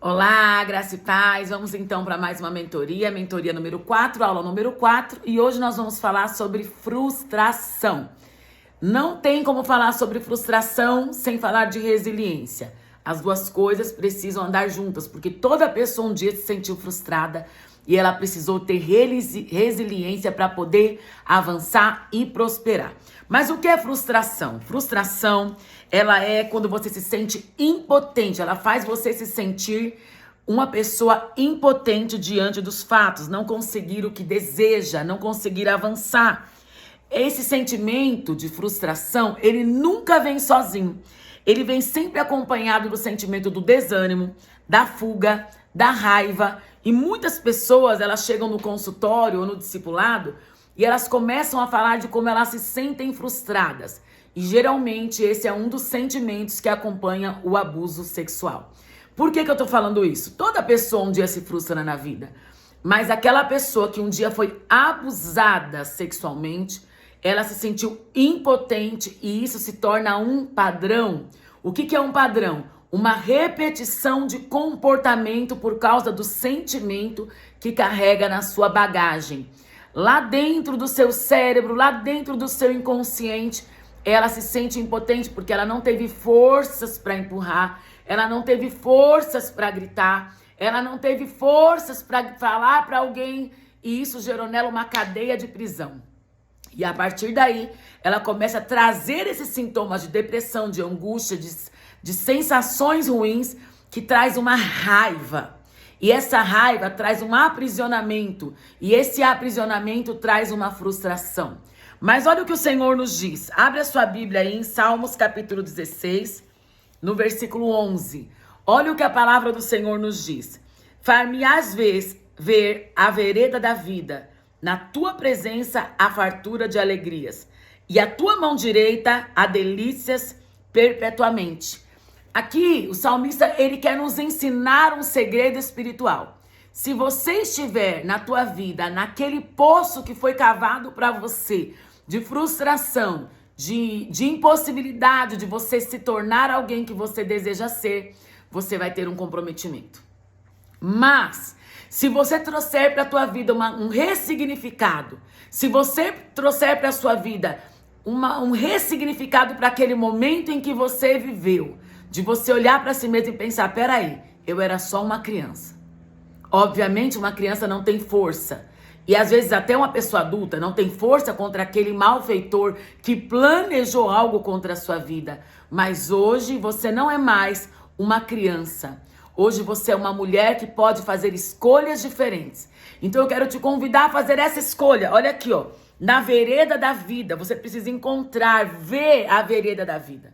Olá, graça e paz. Vamos então para mais uma mentoria número 4, aula número 4, e hoje nós vamos falar sobre frustração. Não tem como falar sobre frustração sem falar de resiliência. As duas coisas precisam andar juntas, porque toda pessoa um dia se sentiu frustrada e ela precisou ter resiliência para poder avançar e prosperar. Mas o que é frustração? Frustração, ela é quando você se sente impotente, ela faz você se sentir uma pessoa impotente diante dos fatos, não conseguir o que deseja, não conseguir avançar. Esse sentimento de frustração, ele nunca vem sozinho. Ele vem sempre acompanhado do sentimento do desânimo, da fuga, da raiva. E muitas pessoas, elas chegam no consultório ou no discipulado e elas começam a falar de como elas se sentem frustradas. E geralmente esse é um dos sentimentos que acompanha o abuso sexual. Por que eu tô falando isso? Toda pessoa um dia se frustra na vida. Mas aquela pessoa que um dia foi abusada sexualmente, ela se sentiu impotente e isso se torna um padrão. O que é um padrão? Uma repetição de comportamento por causa do sentimento que carrega na sua bagagem. Lá dentro do seu cérebro, lá dentro do seu inconsciente, ela se sente impotente porque ela não teve forças para empurrar, ela não teve forças para gritar, ela não teve forças para falar para alguém e isso gerou nela uma cadeia de prisão. E a partir daí, ela começa a trazer esses sintomas de depressão, de angústia, de sensações ruins, que traz uma raiva. E essa raiva traz um aprisionamento. E esse aprisionamento traz uma frustração. Mas olha o que o Senhor nos diz. Abre a sua Bíblia aí em Salmos capítulo 16, no versículo 11. Olha o que a palavra do Senhor nos diz. Far-me-ás ver a vereda da vida, na tua presença a fartura de alegrias, e a tua mão direita há delícias perpetuamente. Aqui o salmista ele quer nos ensinar um segredo espiritual. Se você estiver na tua vida, naquele poço que foi cavado para você, de frustração, de impossibilidade de você se tornar alguém que você deseja ser, você vai ter um comprometimento. Mas se você trouxer para a tua vida um ressignificado, se você trouxer para a sua vida um ressignificado para aquele momento em que você viveu, de você olhar para si mesmo e pensar, peraí, eu era só uma criança. Obviamente uma criança não tem força. E às vezes até uma pessoa adulta não tem força contra aquele malfeitor que planejou algo contra a sua vida. Mas hoje você não é mais uma criança. Hoje você é uma mulher que pode fazer escolhas diferentes. Então eu quero te convidar a fazer essa escolha. Olha aqui, ó. Na vereda da vida, você precisa encontrar, ver a vereda da vida.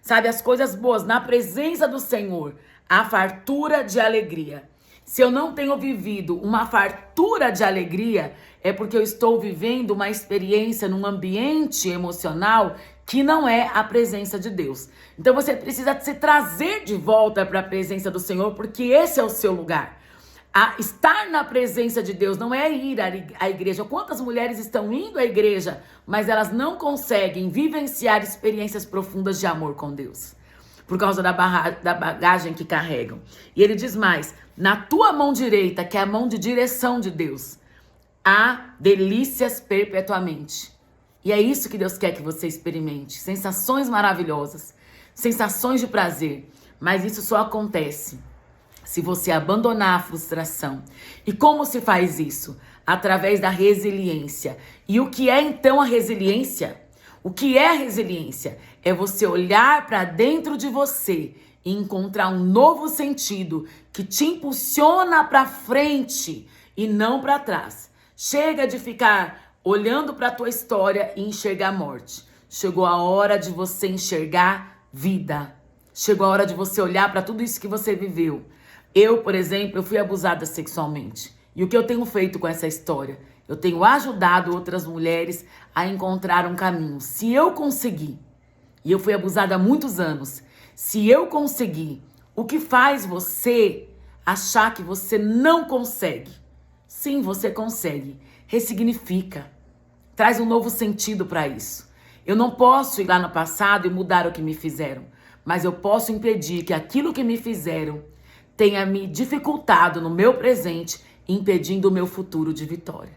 Sabe, as coisas boas, na presença do Senhor, a fartura de alegria. Se eu não tenho vivido uma fartura de alegria, é porque eu estou vivendo uma experiência num ambiente emocional que não é a presença de Deus. Então você precisa se trazer de volta para a presença do Senhor, porque esse é o seu lugar. Estar na presença de Deus não é ir à igreja. Quantas mulheres estão indo à igreja, mas elas não conseguem vivenciar experiências profundas de amor com Deus, por causa da bagagem que carregam. E ele diz mais, na tua mão direita, que é a mão de direção de Deus, há delícias perpetuamente. E é isso que Deus quer que você experimente. Sensações maravilhosas, sensações de prazer. Mas isso só acontece se você abandonar a frustração. E como se faz isso? Através da resiliência. E o que é então a resiliência? O que é resiliência? É você olhar para dentro de você e encontrar um novo sentido que te impulsiona para frente e não para trás. Chega de ficar olhando para a tua história e enxergar a morte. Chegou a hora de você enxergar vida. Chegou a hora de você olhar para tudo isso que você viveu. Eu, por exemplo, eu fui abusada sexualmente. E o que eu tenho feito com essa história? Eu tenho ajudado outras mulheres a encontrar um caminho. Se eu conseguir, e eu fui abusada há muitos anos, se eu conseguir, o que faz você achar que você não consegue? Sim, você consegue. Ressignifica. Traz um novo sentido para isso. Eu não posso ir lá no passado e mudar o que me fizeram, mas eu posso impedir que aquilo que me fizeram tenha me dificultado no meu presente, impedindo o meu futuro de vitória.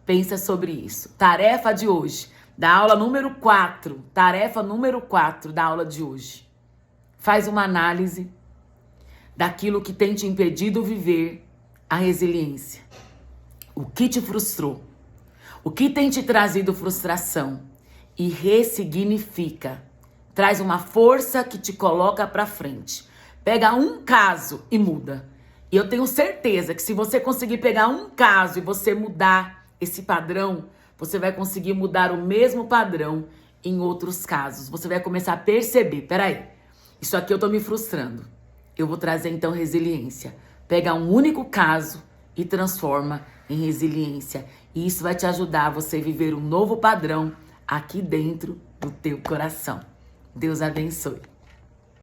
Pensa sobre isso. Tarefa de hoje, da aula número 4. Tarefa número 4 da aula de hoje. Faz uma análise daquilo que tem te impedido viver a resiliência. O que te frustrou? O que tem te trazido frustração? E ressignifica. Traz uma força que te coloca para frente. Pega um caso e muda. E eu tenho certeza que se você conseguir pegar um caso e você mudar esse padrão, você vai conseguir mudar o mesmo padrão em outros casos. Você vai começar a perceber, peraí, isso aqui eu tô me frustrando. Eu vou trazer então resiliência. Pega um único caso e transforma em resiliência. E isso vai te ajudar a você viver um novo padrão aqui dentro do teu coração. Deus abençoe.